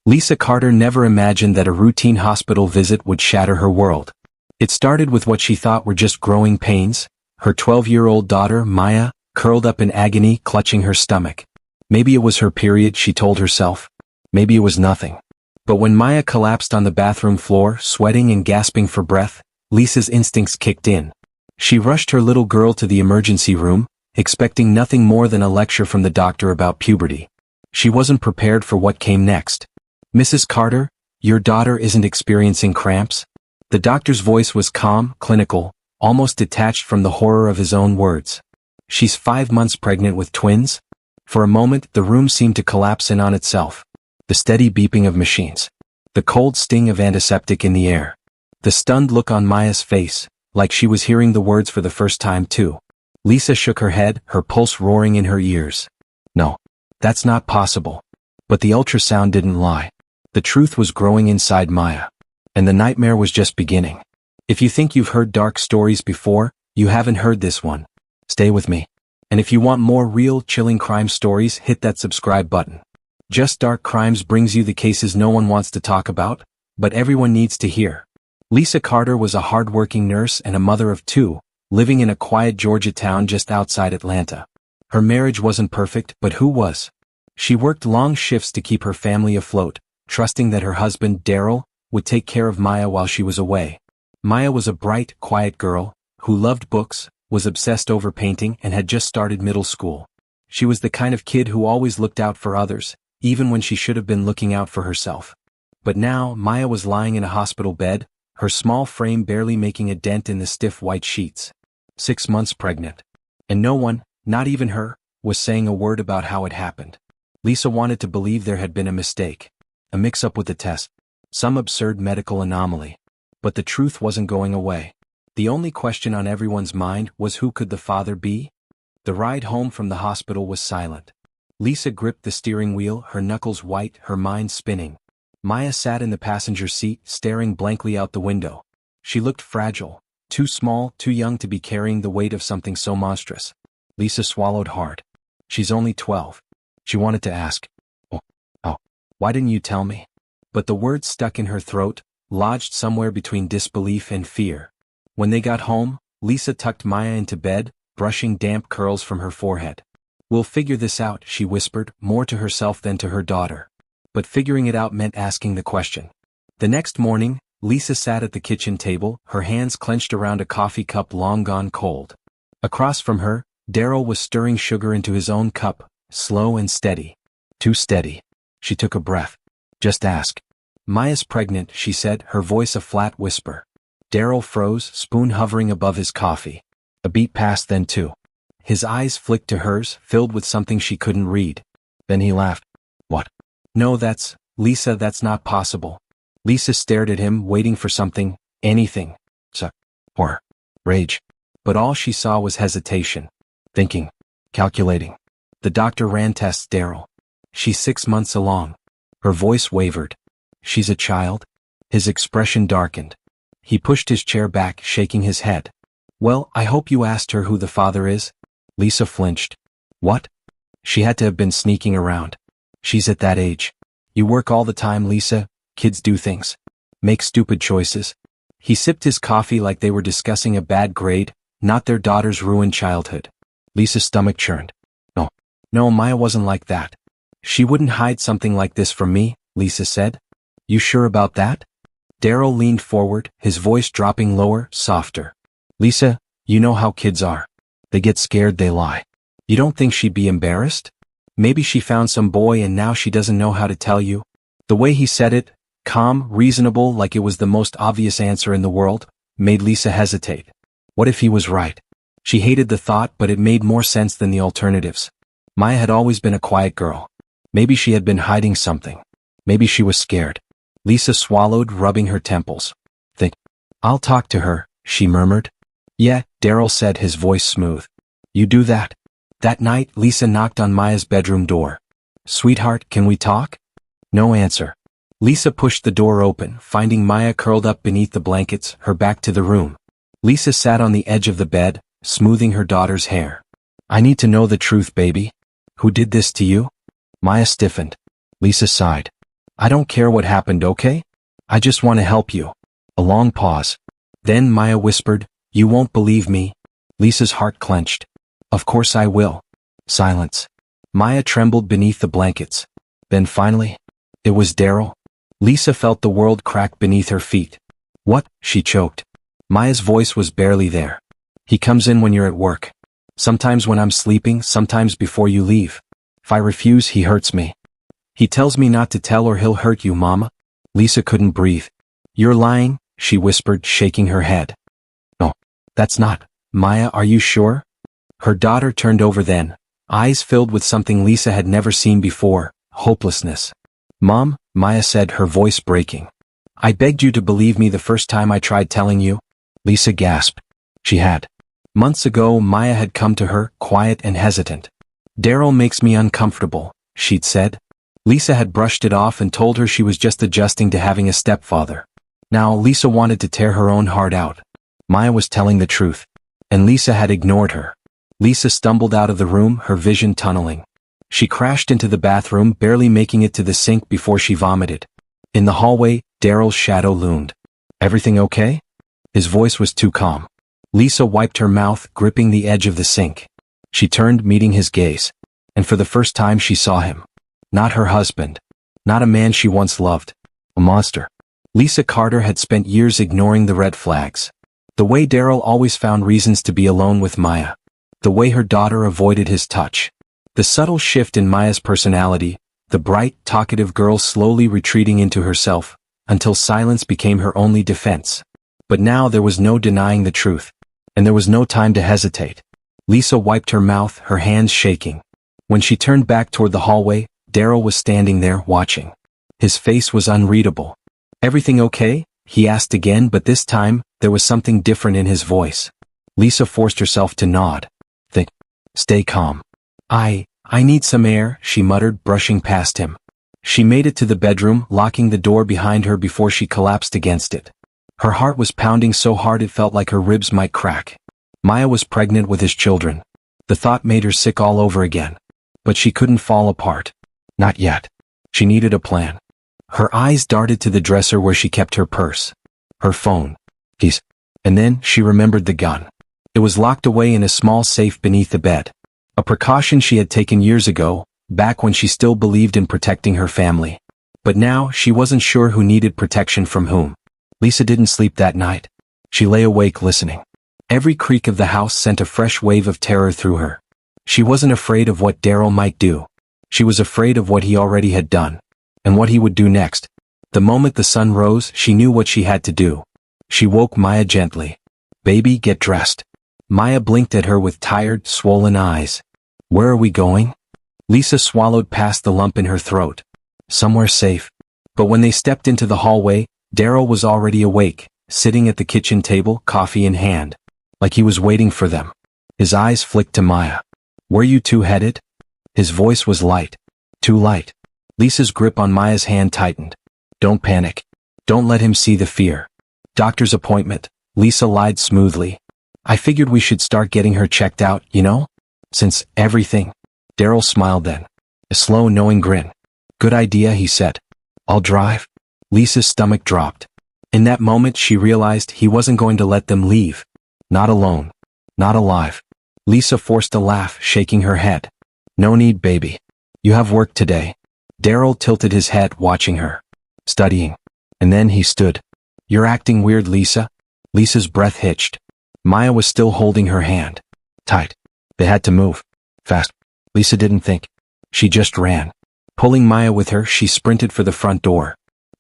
Lisa Carter never imagined that a routine hospital visit would shatter her world. It started with what she thought were just growing pains, her 12-year-old daughter, Maya, curled up in agony, clutching her stomach. Maybe it was her period, she told herself. Maybe it was nothing. But when Maya collapsed on the bathroom floor, sweating and gasping for breath, Lisa's instincts kicked in. She rushed her little girl to the emergency room, expecting nothing more than a lecture from the doctor about puberty. She wasn't prepared for what came next. "Mrs. Carter, your daughter isn't experiencing cramps?" The doctor's voice was calm, clinical, almost detached from the horror of his own words. "She's 5 months pregnant with twins?" For a moment, the room seemed to collapse in on itself. The steady beeping of machines. The cold sting of antiseptic in the air. The stunned look on Maya's face, like she was hearing the words for the first time too. Lisa shook her head, her pulse roaring in her ears. "No, that's not possible." But the ultrasound didn't lie. The truth was growing inside Maya. And the nightmare was just beginning. If you think you've heard dark stories before, you haven't heard this one. Stay with me. And if you want more real, chilling crime stories, hit that subscribe button. Just Dark Crimes brings you the cases no one wants to talk about, but everyone needs to hear. Lisa Carter was a hard-working nurse and a mother of 2, living in a quiet Georgia town just outside Atlanta. Her marriage wasn't perfect, but who was? She worked long shifts to keep her family afloat, trusting that her husband, Daryl, would take care of Maya while she was away. Maya was a bright, quiet girl, who loved books, was obsessed over painting, and had just started middle school. She was the kind of kid who always looked out for others, even when she should have been looking out for herself. But now, Maya was lying in a hospital bed, her small frame barely making a dent in the stiff white sheets. 6 months pregnant. And no one, not even her, was saying a word about how it happened. Lisa wanted to believe there had been a mistake. A mix-up with the test. Some absurd medical anomaly. But the truth wasn't going away. The only question on everyone's mind was, who could the father be? The ride home from the hospital was silent. Lisa gripped the steering wheel, her knuckles white, her mind spinning. Maya sat in the passenger seat, staring blankly out the window. She looked fragile, too small, too young to be carrying the weight of something so monstrous. Lisa swallowed hard. She's only 12. She wanted to ask, Oh, why didn't you tell me? But the words stuck in her throat, lodged somewhere between disbelief and fear. When they got home, Lisa tucked Maya into bed, brushing damp curls from her forehead. "We'll figure this out," she whispered, more to herself than to her daughter. But figuring it out meant asking the question. The next morning, Lisa sat at the kitchen table, her hands clenched around a coffee cup long gone cold. Across from her, Daryl was stirring sugar into his own cup, slow and steady. Too steady. She took a breath. "Just ask." "Maya's pregnant," she said, her voice a flat whisper. Daryl froze, spoon hovering above his coffee. A beat passed, then 2. His eyes flicked to hers, filled with something she couldn't read. Then he laughed. "What?" "No, Lisa, that's not possible." Lisa stared at him, waiting for something, anything. Horror. Rage. But all she saw was hesitation. Thinking. Calculating. The doctor ran tests, Daryl. "She's 6 months along." Her voice wavered. "She's a child?" His expression darkened. He pushed his chair back, shaking his head. "Well, I hope you asked her who the father is." Lisa flinched. "What?" She had to have been sneaking around. "She's at that age. You work all the time, Lisa. Kids do things. Make stupid choices." He sipped his coffee like they were discussing a bad grade, not their daughter's ruined childhood. Lisa's stomach churned. No, Maya wasn't like that. "She wouldn't hide something like this from me," Lisa said. "You sure about that?" Daryl leaned forward, his voice dropping lower, softer. "Lisa, you know how kids are. They get scared, they lie. You don't think she'd be embarrassed? Maybe she found some boy and now she doesn't know how to tell you." The way he said it, calm, reasonable, like it was the most obvious answer in the world, made Lisa hesitate. What if he was right? She hated the thought, but it made more sense than the alternatives. Maya had always been a quiet girl. Maybe she had been hiding something. Maybe she was scared. Lisa swallowed, rubbing her temples. "I'll talk to her," she murmured. "Yeah," Daryl said, his voice smooth. "You do that." That night, Lisa knocked on Maya's bedroom door. "Sweetheart, can we talk?" No answer. Lisa pushed the door open, finding Maya curled up beneath the blankets, her back to the room. Lisa sat on the edge of the bed, smoothing her daughter's hair. "I need to know the truth, baby. Who did this to you?" Maya stiffened. Lisa sighed. I don't care what happened, okay? I just want to help you. A long pause. Then Maya whispered, You won't believe me. Lisa's heart clenched. Of course I will. Silence. Maya trembled beneath the blankets. Then finally, it was Daryl. Lisa felt the world crack beneath her feet. What? She choked. Maya's voice was barely there. He comes in when you're at work. Sometimes when I'm sleeping, sometimes before you leave. If I refuse, he hurts me. He tells me not to tell or he'll hurt you, Mama. Lisa couldn't breathe. You're lying, she whispered, shaking her head. No, that's not. Maya, are you sure? Her daughter turned over then, eyes filled with something Lisa had never seen before, hopelessness. Mom, Maya said, her voice breaking. I begged you to believe me the first time I tried telling you. Lisa gasped. She had. Months ago, Maya had come to her, quiet and hesitant. Daryl makes me uncomfortable, she'd said. Lisa had brushed it off and told her she was just adjusting to having a stepfather. Now Lisa wanted to tear her own heart out. Maya was telling the truth. And Lisa had ignored her. Lisa stumbled out of the room, her vision tunneling. She crashed into the bathroom, barely making it to the sink before she vomited. In the hallway, Daryl's shadow loomed. Everything okay? His voice was too calm. Lisa wiped her mouth, gripping the edge of the sink. She turned, meeting his gaze. And for the first time she saw him. Not her husband. Not a man she once loved. A monster. Lisa Carter had spent years ignoring the red flags. The way Daryl always found reasons to be alone with Maya. The way her daughter avoided his touch. The subtle shift in Maya's personality, the bright, talkative girl slowly retreating into herself, until silence became her only defense. But now there was no denying the truth. And there was no time to hesitate. Lisa wiped her mouth, her hands shaking. When she turned back toward the hallway, Daryl was standing there, watching. His face was unreadable. Everything okay? He asked again, but this time, there was something different in his voice. Lisa forced herself to nod. Think. Stay calm. I need some air, she muttered, brushing past him. She made it to the bedroom, locking the door behind her before she collapsed against it. Her heart was pounding so hard it felt like her ribs might crack. Maya was pregnant with his children. The thought made her sick all over again. But she couldn't fall apart. Not yet. She needed a plan. Her eyes darted to the dresser where she kept her purse. Her phone. Keys. And then she remembered the gun. It was locked away in a small safe beneath the bed. A precaution she had taken years ago, back when she still believed in protecting her family. But now she wasn't sure who needed protection from whom. Lisa didn't sleep that night. She lay awake listening. Every creak of the house sent a fresh wave of terror through her. She wasn't afraid of what Daryl might do. She was afraid of what he already had done. And what he would do next. The moment the sun rose, she knew what she had to do. She woke Maya gently. Baby, get dressed. Maya blinked at her with tired, swollen eyes. Where are we going? Lisa swallowed past the lump in her throat. Somewhere safe. But when they stepped into the hallway, Daryl was already awake, sitting at the kitchen table, coffee in hand. Like he was waiting for them. His eyes flicked to Maya. Where you two headed? His voice was light. Too light. Lisa's grip on Maya's hand tightened. Don't panic. Don't let him see the fear. Doctor's appointment. Lisa lied smoothly. I figured we should start getting her checked out, you know? Since everything. Daryl smiled then. A slow, knowing grin. Good idea, he said. I'll drive. Lisa's stomach dropped. In that moment she realized he wasn't going to let them leave. Not alone. Not alive. Lisa forced a laugh, shaking her head. No need, baby. You have work today. Daryl tilted his head, watching her. Studying. And then he stood. You're acting weird, Lisa. Lisa's breath hitched. Maya was still holding her hand. Tight. They had to move. Fast. Lisa didn't think. She just ran. Pulling Maya with her, she sprinted for the front door.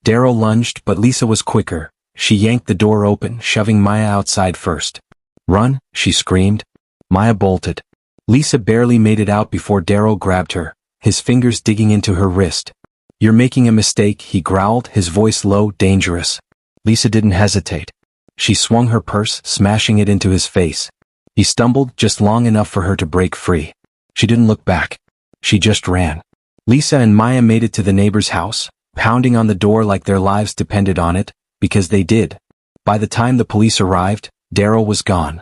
Daryl lunged, but Lisa was quicker. She yanked the door open, shoving Maya outside first. Run, she screamed. Maya bolted. Lisa barely made it out before Daryl grabbed her, his fingers digging into her wrist. You're making a mistake, he growled, his voice low, dangerous. Lisa didn't hesitate. She swung her purse, smashing it into his face. He stumbled just long enough for her to break free. She didn't look back. She just ran. Lisa and Maya made it to the neighbor's house, pounding on the door like their lives depended on it, because they did. By the time the police arrived, Daryl was gone.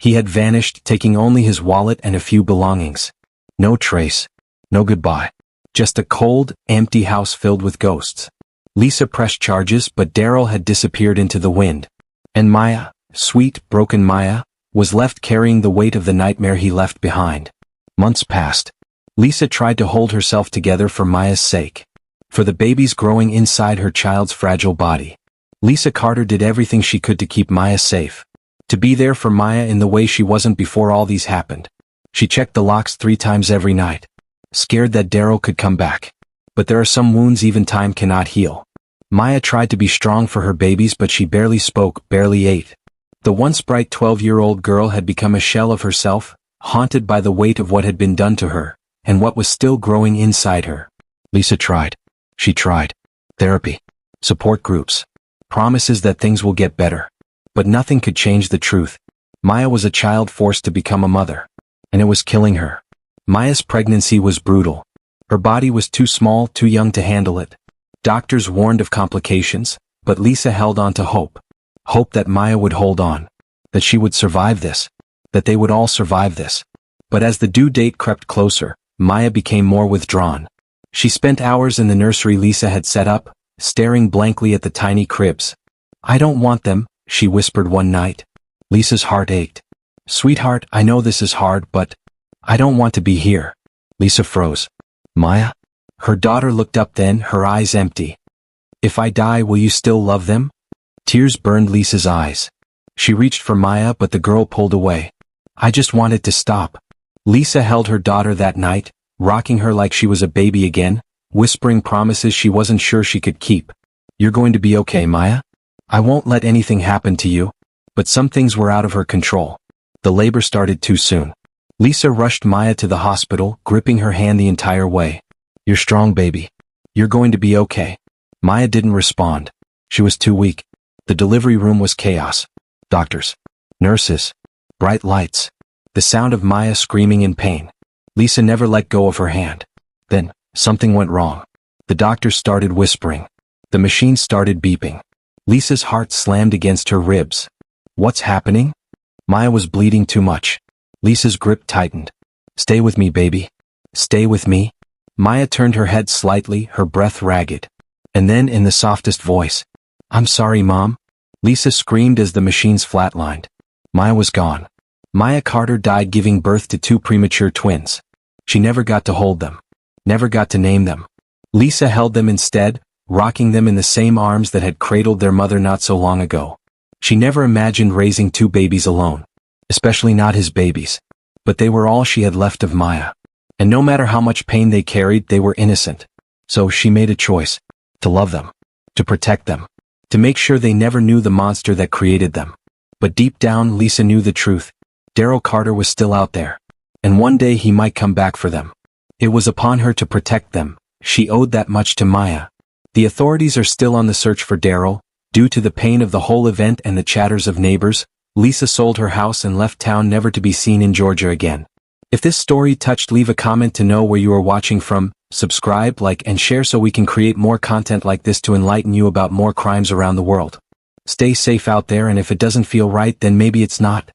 He had vanished, taking only his wallet and a few belongings. No trace. No goodbye. Just a cold, empty house filled with ghosts. Lisa pressed charges, but Daryl had disappeared into the wind. And Maya, sweet, broken Maya, was left carrying the weight of the nightmare he left behind. Months passed. Lisa tried to hold herself together for Maya's sake. For the babies growing inside her child's fragile body. Lisa Carter did everything she could to keep Maya safe. To be there for Maya in the way she wasn't before all these happened. She checked the locks 3 times every night. Scared that Daryl could come back. But there are some wounds even time cannot heal. Maya tried to be strong for her babies, but she barely spoke, barely ate. The once bright 12-year-old girl had become a shell of herself, haunted by the weight of what had been done to her, and what was still growing inside her. Lisa tried. She tried. Therapy. Support groups. Promises that things will get better. But nothing could change the truth. Maya was a child forced to become a mother. And it was killing her. Maya's pregnancy was brutal. Her body was too small, too young to handle it. Doctors warned of complications, but Lisa held on to hope. Hope that Maya would hold on. That she would survive this. That they would all survive this. But as the due date crept closer, Maya became more withdrawn. She spent hours in the nursery Lisa had set up, staring blankly at the tiny cribs. "I don't want them," she whispered one night. Lisa's heart ached. "Sweetheart, I know this is hard, but I don't want to be here." Lisa froze. "Maya?" Her daughter looked up then, her eyes empty. "If I die, will you still love them?" Tears burned Lisa's eyes. She reached for Maya, but the girl pulled away. "I just want it to stop." Lisa held her daughter that night, rocking her like she was a baby again, whispering promises she wasn't sure she could keep. "You're going to be okay, Maya. I won't let anything happen to you." But some things were out of her control. The labor started too soon. Lisa rushed Maya to the hospital, gripping her hand the entire way. "You're strong, baby. You're going to be okay." Maya didn't respond. She was too weak. The delivery room was chaos. Doctors. Nurses. Bright lights. The sound of Maya screaming in pain. Lisa never let go of her hand. Then, something went wrong. The doctors started whispering. The machine started beeping. Lisa's heart slammed against her ribs. What's happening? Maya was bleeding too much. Lisa's grip tightened. "Stay with me, baby. Stay with me." Maya turned her head slightly, her breath ragged. And then in the softest voice, "I'm sorry, Mom." Lisa screamed as the machines flatlined. Maya was gone. Maya Carter died giving birth to 2 premature twins. She never got to hold them. Never got to name them. Lisa held them instead, rocking them in the same arms that had cradled their mother not so long ago. She never imagined raising 2 babies alone. Especially not his babies. But they were all she had left of Maya. And no matter how much pain they carried, they were innocent. So she made a choice. To love them. To protect them. To make sure they never knew the monster that created them. But deep down, Lisa knew the truth. Daryl Carter was still out there. And one day he might come back for them. It was upon her to protect them. She owed that much to Maya. The authorities are still on the search for Daryl. Due to the pain of the whole event and the chatters of neighbors, Lisa sold her house and left town, never to be seen in Georgia again. If this story touched, leave a comment to know where you are watching from, subscribe, like, and share so we can create more content like this to enlighten you about more crimes around the world. Stay safe out there, and if it doesn't feel right, then maybe it's not.